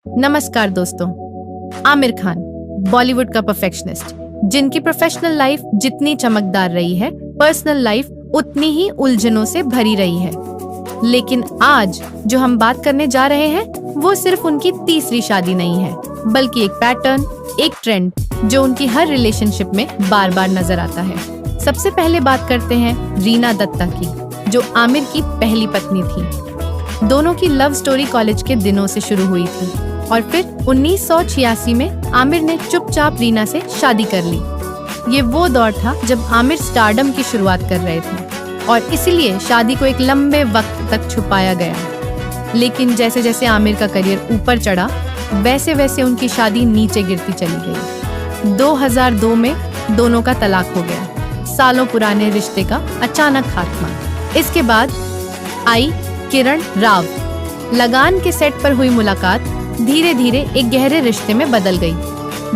नमस्कार दोस्तों। आमिर खान बॉलीवुड का परफेक्शनिस्ट, जिनकी प्रोफेशनल लाइफ जितनी चमकदार रही है, पर्सनल लाइफ उतनी ही उलझनों से भरी रही है। लेकिन आज जो हम बात करने जा रहे हैं वो सिर्फ उनकी तीसरी शादी नहीं है, बल्कि एक पैटर्न, एक ट्रेंड जो उनकी हर रिलेशनशिप में बार बार नजर आता है। सबसे पहले बात करते हैं रीना दत्ता की, जो आमिर की पहली पत्नी थी। दोनों की लव स्टोरी कॉलेज के दिनों से शुरू हुई थी और फिर 1986 में आमिर ने चुपचाप रीना से शादी कर ली। ये वो दौर था जब आमिर स्टारडम की शुरुआत कर रहे थे और इसीलिए शादी को एक लंबे वक्त तक छुपाया गया। लेकिन जैसे जैसे आमिर का करियर ऊपर चढ़ा, वैसे वैसे उनकी शादी नीचे गिरती चली गई। 2002 में दोनों का तलाक हो गया। सालों पुराने रिश्ते का अचानक खात्मा। इसके बाद आई किरण राव। लगान के सेट पर हुई मुलाकात धीरे धीरे एक गहरे रिश्ते में बदल गई।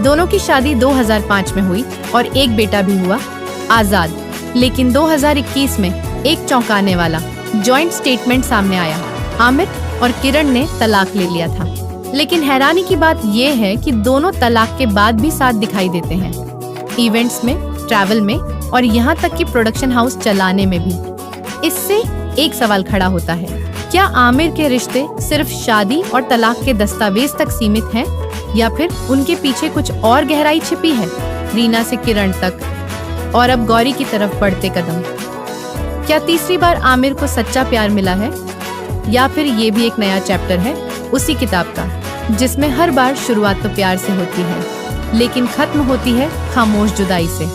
दोनों की शादी 2005 में हुई और एक बेटा भी हुआ, आजाद। लेकिन 2021 में एक चौंकाने वाला जॉइंट स्टेटमेंट सामने आया। आमिर और किरण ने तलाक ले लिया था। लेकिन हैरानी की बात यह है कि दोनों तलाक के बाद भी साथ दिखाई देते हैं, इवेंट्स में, ट्रैवल में और यहाँ तक कि प्रोडक्शन हाउस चलाने में भी। इससे एक सवाल खड़ा होता है, क्या आमिर के रिश्ते सिर्फ शादी और तलाक के दस्तावेज तक सीमित हैं, या फिर उनके पीछे कुछ और गहराई छिपी है? रीना से किरण तक और अब गौरी की तरफ बढ़ते कदम। क्या तीसरी बार आमिर को सच्चा प्यार मिला है, या फिर ये भी एक नया चैप्टर है उसी किताब का, जिसमें हर बार शुरुआत तो प्यार से होती है लेकिन खत्म होती है खामोश जुदाई से।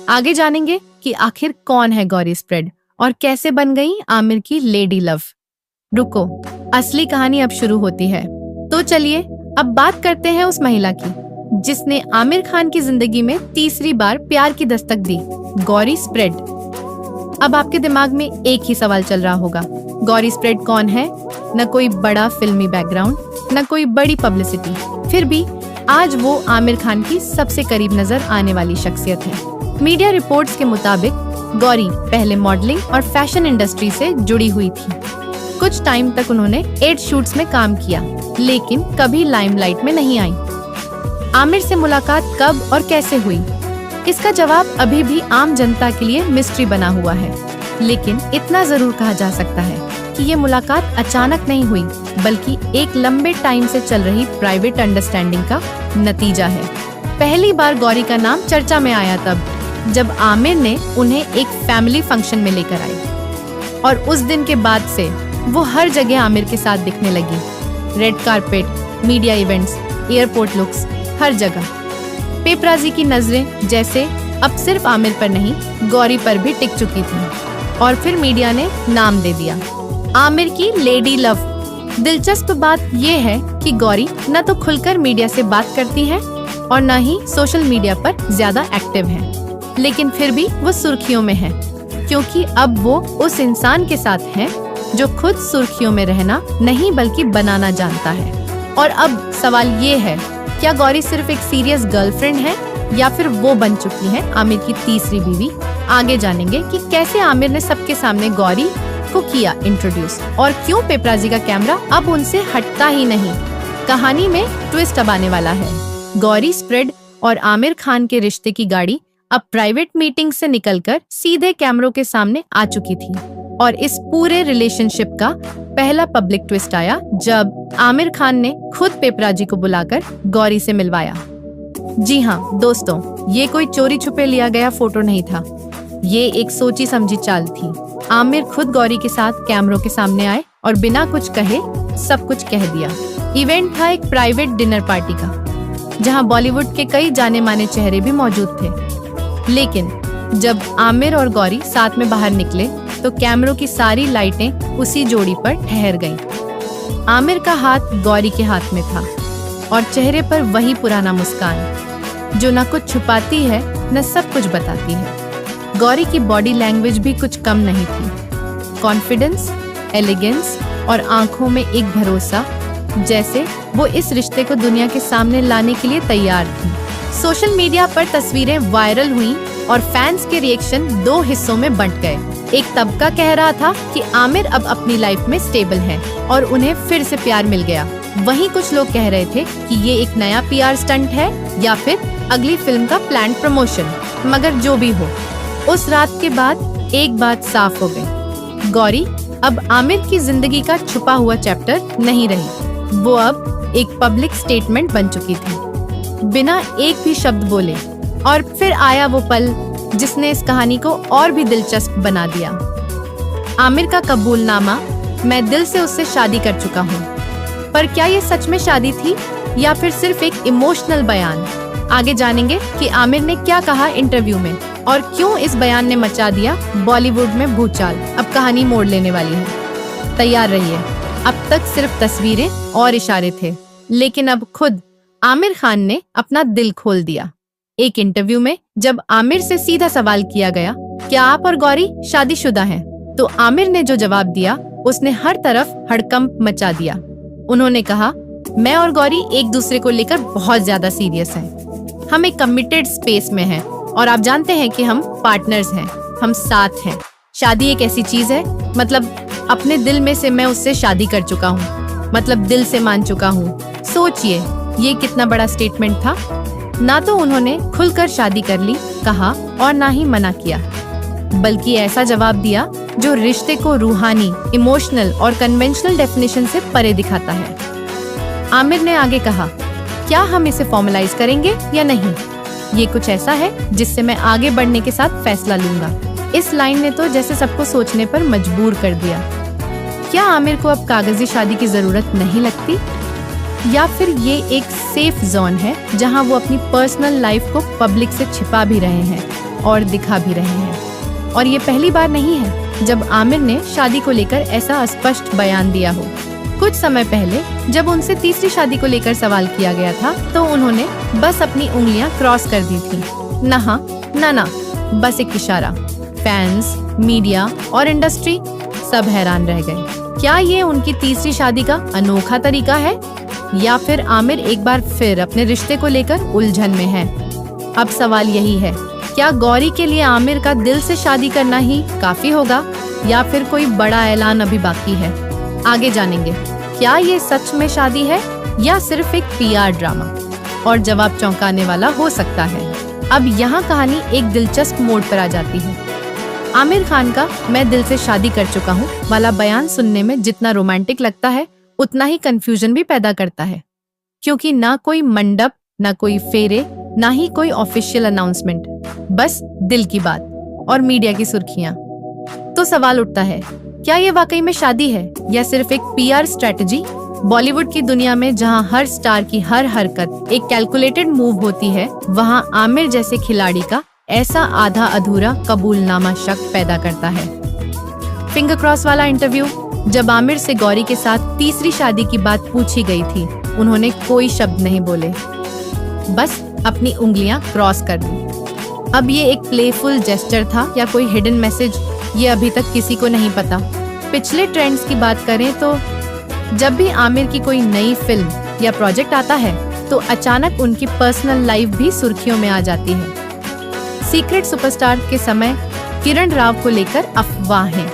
आगे जानेंगे कि आखिर कौन है गौरी स्प्रेड और कैसे बन गई आमिर की लेडी लव। रुको, असली कहानी अब शुरू होती है। तो चलिए अब बात करते हैं उस महिला की जिसने आमिर खान की जिंदगी में तीसरी बार प्यार की दस्तक दी, गौरी स्प्रेड। अब आपके दिमाग में एक ही सवाल चल रहा होगा, गौरी स्प्रेड कौन है? न कोई बड़ा फिल्मी बैकग्राउंड, न कोई बड़ी पब्लिसिटी, फिर भी आज वो आमिर खान की सबसे करीब नजर आने वाली शख्सियत है। मीडिया रिपोर्ट्स के मुताबिक गौरी पहले मॉडलिंग और फैशन इंडस्ट्री से जुड़ी हुई थी। कुछ टाइम तक उन्होंने एड शूट्स में काम किया, लेकिन कभी लाइमलाइट में नहीं आई। आमिर से मुलाकात कब और कैसे हुई, इसका जवाब अभी भी आम जनता के लिए मिस्ट्री बना हुआ है। लेकिन इतना जरूर कहा जा सकता है कि ये मुलाकात अचानक नहीं हुई, बल्कि एक लंबे टाइम से चल रही प्राइवेट अंडरस्टैंडिंग का नतीजा है। पहली बार गौरी का नाम चर्चा में आया तब जब आमिर ने उन्हें एक फैमिली फंक्शन में लेकर आई, और उस दिन के बाद से वो हर जगह आमिर के साथ दिखने लगी। Red carpet, media events, airport looks, हर जगह पेपराजी की नजरें जैसे अब सिर्फ आमिर पर नहीं, गौरी पर भी टिक चुकी थी। और फिर मीडिया ने नाम दे दिया, आमिर की लेडी लव। दिलचस्प बात ये है कि गौरी न तो खुलकर मीडिया से बात करती है और न ही सोशल मीडिया पर ज्यादा एक्टिव है, लेकिन फिर भी वो सुर्खियों में है, क्योंकि अब वो उस इंसान के साथ है जो खुद सुर्खियों में रहना नहीं बल्कि बनाना जानता है। और अब सवाल ये है, क्या गौरी सिर्फ एक सीरियस गर्लफ्रेंड है, या फिर वो बन चुकी है आमिर की तीसरी बीवी? आगे जानेंगे कि कैसे आमिर ने सबके सामने गौरी को किया इंट्रोड्यूस और क्यों पेपराजी का कैमरा अब उनसे हटता ही नहीं। कहानी में ट्विस्ट अब आने वाला है। गौरी स्प्रेड और आमिर खान के रिश्ते की गाड़ी अब प्राइवेट मीटिंग से निकलकर सीधे कैमरों के सामने आ चुकी थी, और इस पूरे रिलेशनशिप का पहला पब्लिक ट्विस्ट आया जब आमिर खान ने खुद पेपराजी को बुलाकर गौरी से मिलवाया। जी हाँ दोस्तों, ये कोई चोरी छुपे लिया गया फोटो नहीं था, ये एक सोची समझी चाल थी। आमिर खुद गौरी के साथ कैमरों के सामने आए और बिना कुछ कहे सब कुछ कह दिया। इवेंट था एक प्राइवेट डिनर पार्टी का, जहाँ बॉलीवुड के कई जाने माने चेहरे भी मौजूद थे। लेकिन जब आमिर और गौरी साथ में बाहर निकले तो कैमरों की सारी लाइटें उसी जोड़ी पर ठहर गईं। आमिर का हाथ गौरी के हाथ में था और चेहरे पर वही पुराना मुस्कान जो न कुछ छुपाती है न सब कुछ बताती है। गौरी की बॉडी लैंग्वेज भी कुछ कम नहीं थी, कॉन्फिडेंस, एलिगेंस और आंखों में एक भरोसा, जैसे वो इस रिश्ते को दुनिया के सामने लाने के लिए तैयार थी। सोशल मीडिया पर तस्वीरें वायरल हुई और फैंस के रिएक्शन दो हिस्सों में बंट गए। एक तबका कह रहा था कि आमिर अब अपनी लाइफ में स्टेबल है और उन्हें फिर से प्यार मिल गया, वहीं कुछ लोग कह रहे थे कि ये एक नया पीआर स्टंट है या फिर अगली फिल्म का प्लान प्रमोशन। मगर जो भी हो, उस रात के बाद एक बात साफ हो गई, गौरी अब आमिर की जिंदगी का छुपा हुआ चैप्टर नहीं रही। वो अब एक पब्लिक स्टेटमेंट बन चुकी थी, बिना एक भी शब्द बोले। और फिर आया वो पल जिसने इस कहानी को और भी दिलचस्प बना दिया। आमिर का कबूलनामा, मैं दिल से उससे शादी कर चुका हूँ। पर क्या ये सच में शादी थी या फिर सिर्फ एक इमोशनल बयान? आगे जानेंगे कि आमिर ने क्या कहा इंटरव्यू में और क्यों इस बयान ने मचा दिया बॉलीवुड में भूचाल। अब कहानी मोड़ लेने वाली है, तैयार रहिए। अब तक सिर्फ तस्वीरें और इशारे थे, लेकिन अब खुद आमिर खान ने अपना दिल खोल दिया। एक इंटरव्यू में जब आमिर से सीधा सवाल किया गया, क्या आप और गौरी शादीशुदा हैं? तो आमिर ने जो जवाब दिया उसने हर तरफ हड़कंप मचा दिया। उन्होंने कहा, मैं और गौरी एक दूसरे को लेकर बहुत ज्यादा सीरियस हैं। हम एक कमिटेड स्पेस में हैं और आप जानते हैं कि हम पार्टनर्स हैं, हम साथ हैं। शादी एक ऐसी चीज है, मतलब अपने दिल में से मैं उससे शादी कर चुका हूँ, मतलब दिल से मान चुका हूँ। सोचिए ये कितना बड़ा स्टेटमेंट था। ना तो उन्होंने खुलकर शादी कर ली कहा और ना ही मना किया, बल्कि ऐसा जवाब दिया जो रिश्ते को रूहानी, इमोशनल और कन्वेंशनल डेफिनेशन से परे दिखाता है। आमिर ने आगे कहा, क्या हम इसे फॉर्मलाइज करेंगे या नहीं? ये कुछ ऐसा है जिससे मैं आगे बढ़ने के साथ फैसला लूंगा। इस लाइन ने तो जैसे सबको सोचने पर मजबूर कर दिया। क्या आमिर को अब कागजी शादी की जरूरत नहीं लगती? या फिर ये एक सेफ जोन है जहां वो अपनी पर्सनल लाइफ को पब्लिक से छिपा भी रहे हैं और दिखा भी रहे हैं? और ये पहली बार नहीं है जब आमिर ने शादी को लेकर ऐसा स्पष्ट बयान दिया हो। कुछ समय पहले जब उनसे तीसरी शादी को लेकर सवाल किया गया था तो उन्होंने बस अपनी उंगलियां क्रॉस कर दी थी। ना हाँ, ना, बस एक इशारा। फैंस, मीडिया और इंडस्ट्री सब हैरान रह गए। क्या ये उनकी तीसरी शादी का अनोखा तरीका है या फिर आमिर एक बार फिर अपने रिश्ते को लेकर उलझन में है? अब सवाल यही है, क्या गौरी के लिए आमिर का दिल से शादी करना ही काफी होगा या फिर कोई बड़ा ऐलान अभी बाकी है? आगे जानेंगे, क्या ये सच में शादी है या सिर्फ एक पीआर ड्रामा? और जवाब चौंकाने वाला हो सकता है। अब यहाँ कहानी एक दिलचस्प मोड़ पर आ जाती है। आमिर खान का मैं दिल से शादी कर चुका हूँ वाला बयान सुनने में जितना रोमांटिक लगता है उतना ही कंफ्यूजन भी पैदा करता है, क्योंकि ना कोई मंडप, ना कोई फेरे, ना ही कोई ऑफिशियल अनाउंसमेंट, बस दिल की बात और मीडिया की सुर्खियां। तो सवाल उठता है, क्या ये वाकई में शादी है या सिर्फ एक पीआर स्ट्रेटजी? बॉलीवुड की दुनिया में जहां हर स्टार की हर हरकत एक कैलकुलेटेड मूव होती है, वहां आमिर जैसे खिलाड़ी का ऐसा आधा अधूरा कबूलनामा शक पैदा करता है। फिंगर क्रॉस वाला इंटरव्यू, जब आमिर से गौरी के साथ तीसरी शादी की बात पूछी गई थी, उन्होंने कोई शब्द नहीं बोले, बस अपनी उंगलियां क्रॉस कर दी। अब ये एक प्लेफुल जेस्चर था या कोई हिडन मैसेज, ये अभी तक किसी को नहीं पता। पिछले ट्रेंड्स की बात करें तो जब भी आमिर की कोई नई फिल्म या प्रोजेक्ट आता है तो अचानक उनकी पर्सनल लाइफ भी सुर्खियों में आ जाती है। सीक्रेट सुपरस्टार के समय किरण राव को लेकर अफवाहें,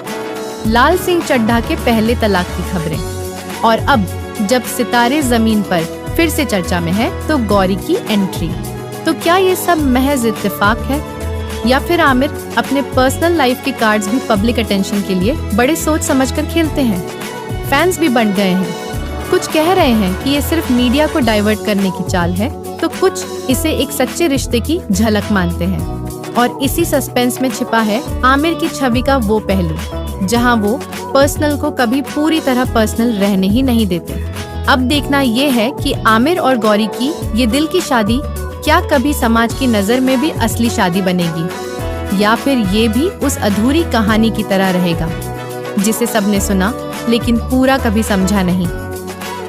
लाल सिंह चड्ढा के पहले तलाक की खबरें, और अब जब सितारे जमीन पर फिर से चर्चा में है तो गौरी की एंट्री। तो क्या ये सब महज इत्तेफाक है या फिर आमिर अपने पर्सनल लाइफ के कार्ड्स भी पब्लिक अटेंशन के लिए बड़े सोच समझकर खेलते हैं? फैंस भी बन गए हैं। कुछ कह रहे हैं कि ये सिर्फ मीडिया को डाइवर्ट करने की चाल है, तो कुछ इसे एक सच्चे रिश्ते की झलक मानते हैं। और इसी सस्पेंस में छिपा है आमिर की छवि का वो पहलू जहां वो पर्सनल को कभी पूरी तरह पर्सनल रहने ही नहीं देते। अब देखना ये है कि आमिर और गौरी की ये दिल की शादी क्या कभी समाज की नजर में भी असली शादी बनेगी, या फिर ये भी उस अधूरी कहानी की तरह रहेगा जिसे सबने सुना लेकिन पूरा कभी समझा नहीं।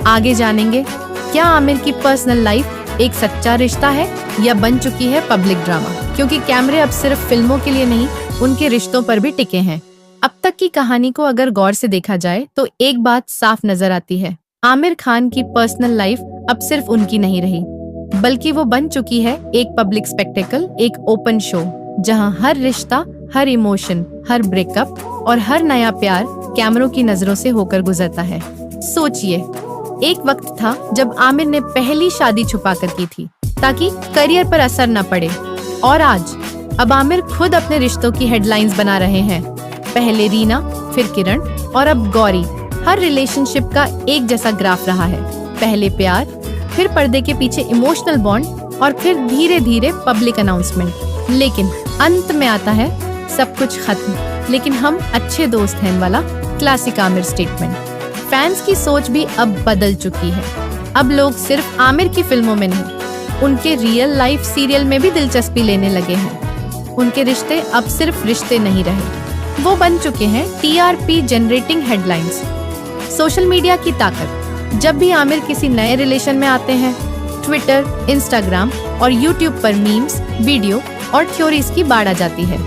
आगे जानेंगे, क्या आमिर की पर्सनल लाइफ एक सच्चा रिश्ता है या बन चुकी है पब्लिक ड्रामा, क्योंकि कैमरे अब सिर्फ फिल्मों के लिए नहीं, उनके रिश्तों पर भी टिके हैं। अब तक की कहानी को अगर गौर से देखा जाए तो एक बात साफ नजर आती है, आमिर खान की पर्सनल लाइफ अब सिर्फ उनकी नहीं रही, बल्कि वो बन चुकी है एक पब्लिक स्पेक्टेकल, एक ओपन शो जहां हर रिश्ता, हर इमोशन, हर ब्रेकअप और हर नया प्यार कैमरों की नजरों से होकर गुजरता है। सोचिए, एक वक्त था जब आमिर ने पहली शादी छुपा कर की थी ताकि करियर पर असर न पड़े, और आज अब आमिर खुद अपने रिश्तों की हेडलाइंस बना रहे हैं। पहले रीना, फिर किरण और अब गौरी। हर रिलेशनशिप का एक जैसा ग्राफ रहा है। पहले प्यार, फिर पर्दे के पीछे इमोशनल बॉन्ड और फिर धीरे धीरे पब्लिक अनाउंसमेंट। लेकिन अंत में आता है सब कुछ खत्म, लेकिन हम अच्छे दोस्त हैं वाला क्लासिक आमिर स्टेटमेंट। फैंस की सोच भी अब बदल चुकी है। अब लोग सिर्फ आमिर की फिल्मों में नहीं, उनके रियल लाइफ सीरियल में भी दिलचस्पी लेने लगे हैं। उनके रिश्ते अब सिर्फ रिश्ते नहीं रहे, वो बन चुके हैं TRP generating headlines. Social media की ताकत। जब भी आमिर किसी नए रिलेशन में आते हैं, ट्विटर, इंस्टाग्राम और यूट्यूब पर मीम्स, वीडियो और थ्योरीज की बाढ़ आ जाती है।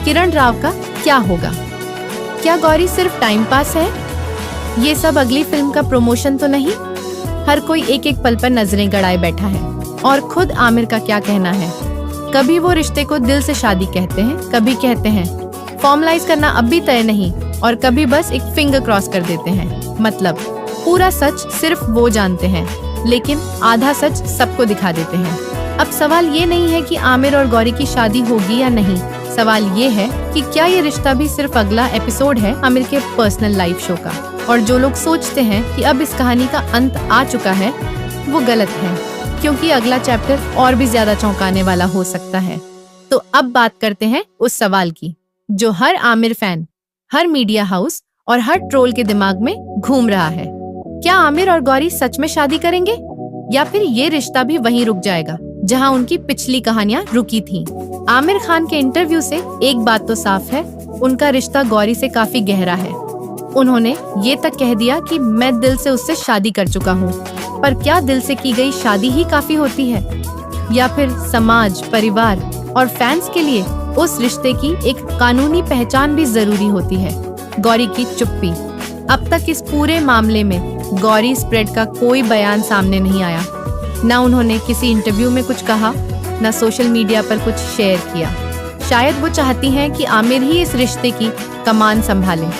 किरण राव का क्या होगा? क्या गौरी सिर्फ टाइम पास है? ये सब अगली फिल्म का प्रमोशन तो नहीं? हर कोई एक एक पल पर नजरें गड़ाए बैठा है। और खुद आमिर का क्या कहना है? कभी वो रिश्ते को दिल से शादी कहते हैं, कभी कहते हैं फॉर्मलाइज करना अब भी तय नहीं, और कभी बस एक फिंगर क्रॉस कर देते हैं। मतलब पूरा सच सिर्फ वो जानते हैं, लेकिन आधा सच सबको दिखा देते हैं। अब सवाल ये नहीं है कि आमिर और गौरी की शादी होगी या नहीं, सवाल ये है कि क्या ये रिश्ता भी सिर्फ अगला एपिसोड है आमिर के पर्सनल लाइफ शो का। और जो लोग सोचते हैं कि अब इस कहानी का अंत आ चुका है, वो गलत है, क्योंकि अगला चैप्टर और भी ज्यादा चौंकाने वाला हो सकता है। तो अब बात करते हैं उस सवाल की जो हर आमिर फैन, हर मीडिया हाउस और हर ट्रोल के दिमाग में घूम रहा है। क्या आमिर और गौरी सच में शादी करेंगे, या फिर ये रिश्ता भी वहीं रुक जाएगा जहां उनकी पिछली कहानियां रुकी थीं? आमिर खान के इंटरव्यू से एक बात तो साफ है, उनका रिश्ता गौरी से काफी गहरा है। उन्होंने ये तक कह दिया कि मैं दिल से उससे शादी कर चुका हूँ। पर क्या दिल से की गई शादी ही काफी होती है, या फिर समाज, परिवार और फैंस के लिए उस रिश्ते की एक कानूनी पहचान भी जरूरी होती है? गौरी की चुप्पी। अब तक इस पूरे मामले में गौरी स्प्रेड का कोई बयान सामने नहीं आया। न उन्होंने किसी इंटरव्यू में कुछ कहा, न सोशल मीडिया पर कुछ शेयर किया। शायद वो चाहती हैं कि आमिर ही इस रिश्ते की कमान संभालें,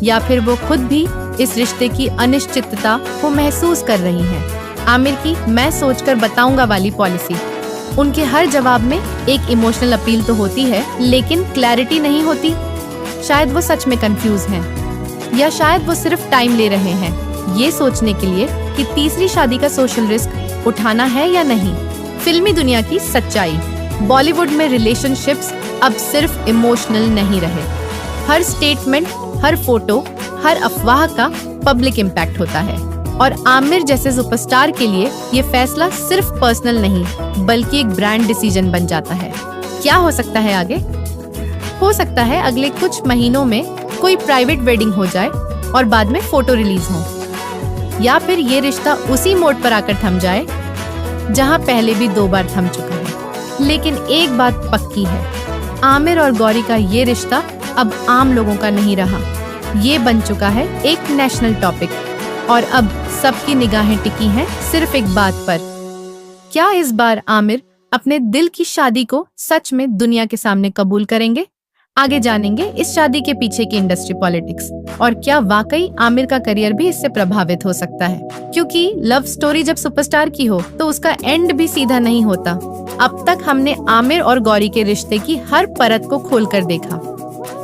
या फिर वो खुद भी इस रिश्ते की अनिश्चितता को महसूस कर रही हैं। आमिर की मैं सोचकर बताऊंगा वाली पॉलिसी, उनके हर जवाब में एक इमोशनल अपील तो होती है, लेकिन क्लैरिटी नहीं होती। शायद वो सच में कंफ्यूज हैं, या शायद वो सिर्फ टाइम ले रहे हैं ये सोचने के लिए कि तीसरी शादी का सोशल रिस्क उठाना है या नहीं। फिल्मी दुनिया की सच्चाई। बॉलीवुड में रिलेशनशिप्स अब सिर्फ इमोशनल नहीं रहे। हर स्टेटमेंट, हर फोटो, हर अफवाह का पब्लिक इम्पैक्ट होता है, और आमिर जैसे सुपरस्टार के लिए ये फैसला सिर्फ पर्सनल नहीं, बल्कि एक ब्रांड डिसीजन बन जाता है। क्या हो सकता है आगे? हो सकता है अगले कुछ महीनों में कोई प्राइवेट वेडिंग हो जाए और बाद में फोटो रिलीज हो, या फिर ये रिश्ता उसी मोड पर आकर थम जाए जहां पहले भी 2 बार थम चुका है। लेकिन एक बात पक्की है, आमिर और गौरी का ये रिश्ता अब आम लोगों का नहीं रहा। ये बन चुका है एक नेशनल टॉपिक, और अब सबकी निगाहें टिकी हैं सिर्फ एक बात पर, क्या इस बार आमिर अपने दिल की शादी को सच में दुनिया के सामने कबूल करेंगे? आगे जानेंगे इस शादी के पीछे की इंडस्ट्री पॉलिटिक्स, और क्या वाकई आमिर का करियर भी इससे प्रभावित हो सकता है, क्योंकि लव स्टोरी जब सुपरस्टार की हो तो उसका एंड भी सीधा नहीं होता। अब तक हमने आमिर और गौरी के रिश्ते की हर परत को खोलकर देखा,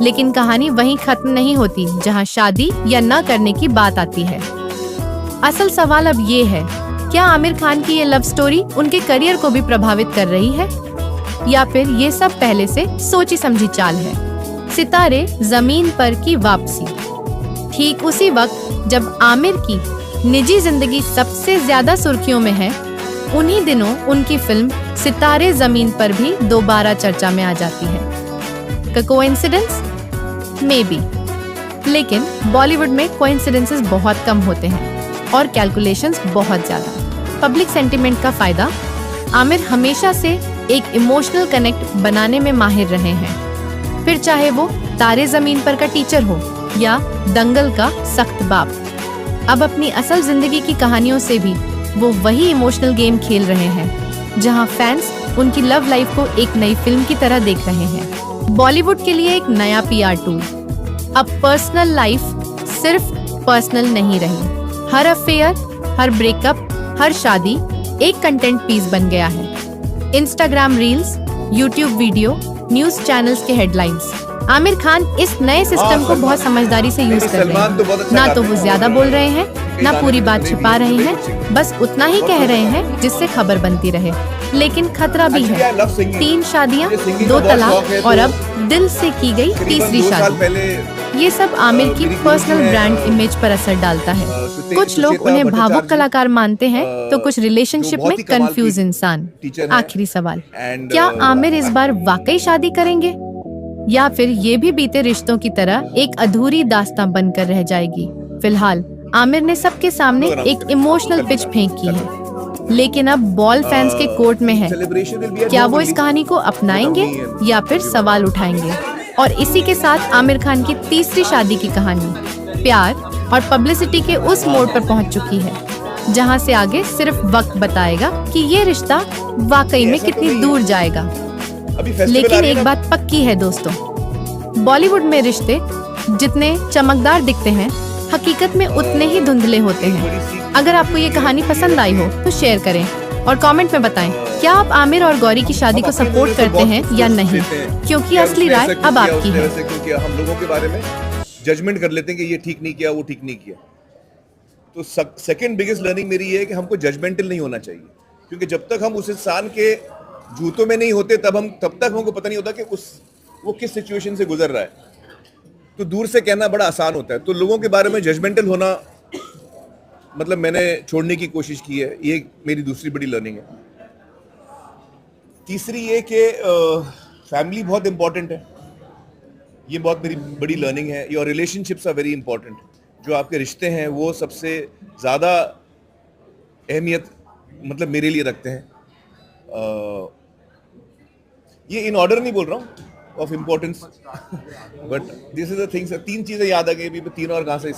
लेकिन कहानी वहीं खत्म नहीं होती जहां शादी या न करने की बात आती है। असल सवाल अब ये है, क्या आमिर खान की ये लव स्टोरी उनके करियर को भी प्रभावित कर रही है, या फिर ये सब पहले से सोची समझी चाल है? सितारे जमीन पर की वापसी। ठीक उसी वक्त जब आमिर की निजी जिंदगी सबसे ज्यादा सुर्खियों में है, उन्हीं दिनों उनकी फिल्म सितारे जमीन पर भी दोबारा चर्चा में आ जाती है। कोइंसिडेंस? मे बी, लेकिन बॉलीवुड में कोइंसिडेंसेस बहुत कम होते हैं और कैलकुलेशंस बहुत ज्यादा। पब्लिक सेंटिमेंट का फायदा। आमिर हमेशा से एक इमोशनल कनेक्ट बनाने में माहिर रहे हैं, फिर चाहे वो तारे जमीन पर का टीचर हो या दंगल का सख्त बाप। अब अपनी असल जिंदगी की कहानियों से भी वो वही इमोशनल गेम खेल रहे हैं, जहां फैंस उनकी लव लाइफ को एक नई फिल्म की तरह देख रहे हैं। बॉलीवुड के लिए एक नया PR टूल। अब पर्सनल लाइफ सिर्फ पर्सनल नहीं रही, हर अफेयर, हर ब्रेकअप, हर शादी एक कंटेंट पीस बन गया है। Instagram reels, YouTube video, news channels के हेडलाइंस। आमिर खान इस नए सिस्टम को बहुत समझदारी से यूज कर रहे हैं। ना तो वो ज्यादा बोल रहे हैं, ना पूरी बात छिपा रहे हैं, बस उतना ही कह रहे हैं जिससे खबर बनती रहे। लेकिन खतरा भी है। 3 शादियां, 2 तलाक और अब दिल से की गई तीसरी शादी। ये सब आमिर की पर्सनल ब्रांड इमेज पर असर डालता है। कुछ लोग उन्हें भावुक कलाकार मानते हैं, तो कुछ रिलेशनशिप में कंफ्यूज इंसान। आखिरी सवाल, क्या आमिर इस बार वाकई शादी करेंगे, या फिर ये भी बीते रिश्तों की तरह एक अधूरी दास्तां बनकर रह जाएगी? फिलहाल आमिर ने सबके सामने एक इमोशनल पिच फेंकी है, लेकिन अब बॉल फैंस के कोर्ट में है। क्या वो इस कहानी को अपनाएंगे या फिर सवाल उठाएंगे? और इसी के साथ आमिर खान की तीसरी शादी की कहानी प्यार और पब्लिसिटी के उस मोड़ पर पहुंच चुकी है, जहां से आगे सिर्फ वक्त बताएगा कि ये रिश्ता वाकई में कितनी दूर जाएगा। लेकिन एक बात पक्की है दोस्तों, बॉलीवुड में रिश्ते जितने चमकदार दिखते हैं, हकीकत में उतने ही धुंधले होते हैं। अगर आपको ये कहानी पसंद आई हो तो शेयर करें और कमेंट में बताएं, क्या आप आमिर और गौरी की शादी को सपोर्ट करते हैं या नहीं, क्योंकि असली राय अब आपकी है। क्योंकि हम लोगों के बारे में जजमेंट कर लेते हैं कि ये ठीक नहीं किया, वो ठीक नहीं किया। तो सेकंड बिगेस्ट लर्निंग मेरी ये है कि हमको जजमेंटल नहीं होना चाहिए, क्योंकि जब तक हम उस इंसान के जूतों में नहीं होते तब तक हमको पता नहीं होता कि वो किस सिचुएशन से गुजर रहा है। तो दूर से कहना बड़ा आसान होता है। तो लोगों के बारे में जजमेंटल होना मतलब मैंने छोड़ने की कोशिश की है। ये मेरी दूसरी बड़ी लर्निंग है। तीसरी ये कि फैमिली बहुत इंपॉर्टेंट है। ये बहुत मेरी बड़ी लर्निंग है। Your relationships are very important. जो आपके रिश्ते हैं वो सबसे ज़्यादा अहमियत मतलब मेरे लिए रखते हैं। ये इन ऑर्डर नहीं बोल रहा हूँ of importance, but this is the things. 3 चीजें याद आ गई अभी, 3 और कहाँ से?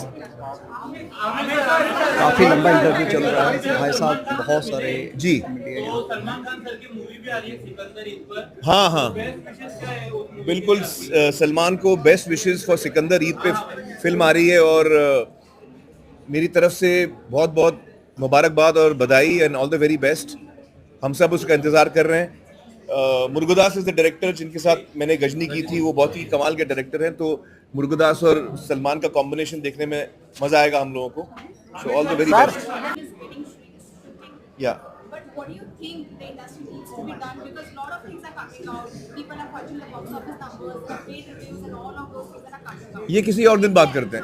काफी लंबा इंटरव्यू चल रहा है भाई साहब, बहुत सारे जी। सलमान खान सर की मूवी भी आ रही है सिकंदर ईद पर। हाँ बिल्कुल, सलमान को best wishes for Sikandar Eid पे फिल्म आ रही है और मेरी तरफ से बहुत बहुत मुबारकबाद और बधाई and all the very best. हम सब उसका इंतजार कर रहे हैं। मुर्गदास इज द डायरेक्टर जिनके साथ मैंने गजनी की थी, वो बहुत ही कमाल के डायरेक्टर हैं। तो मुर्गदास और सलमान का कॉम्बिनेशन देखने में मजा आएगा हम लोगों को। So all the very best. या But what do you think the industry needs to be done? Because a lot of things are coming out. People are watching the box office numbers, the paid reviews, and all of those things that are coming out. ये किसी और दिन बात करते हैं।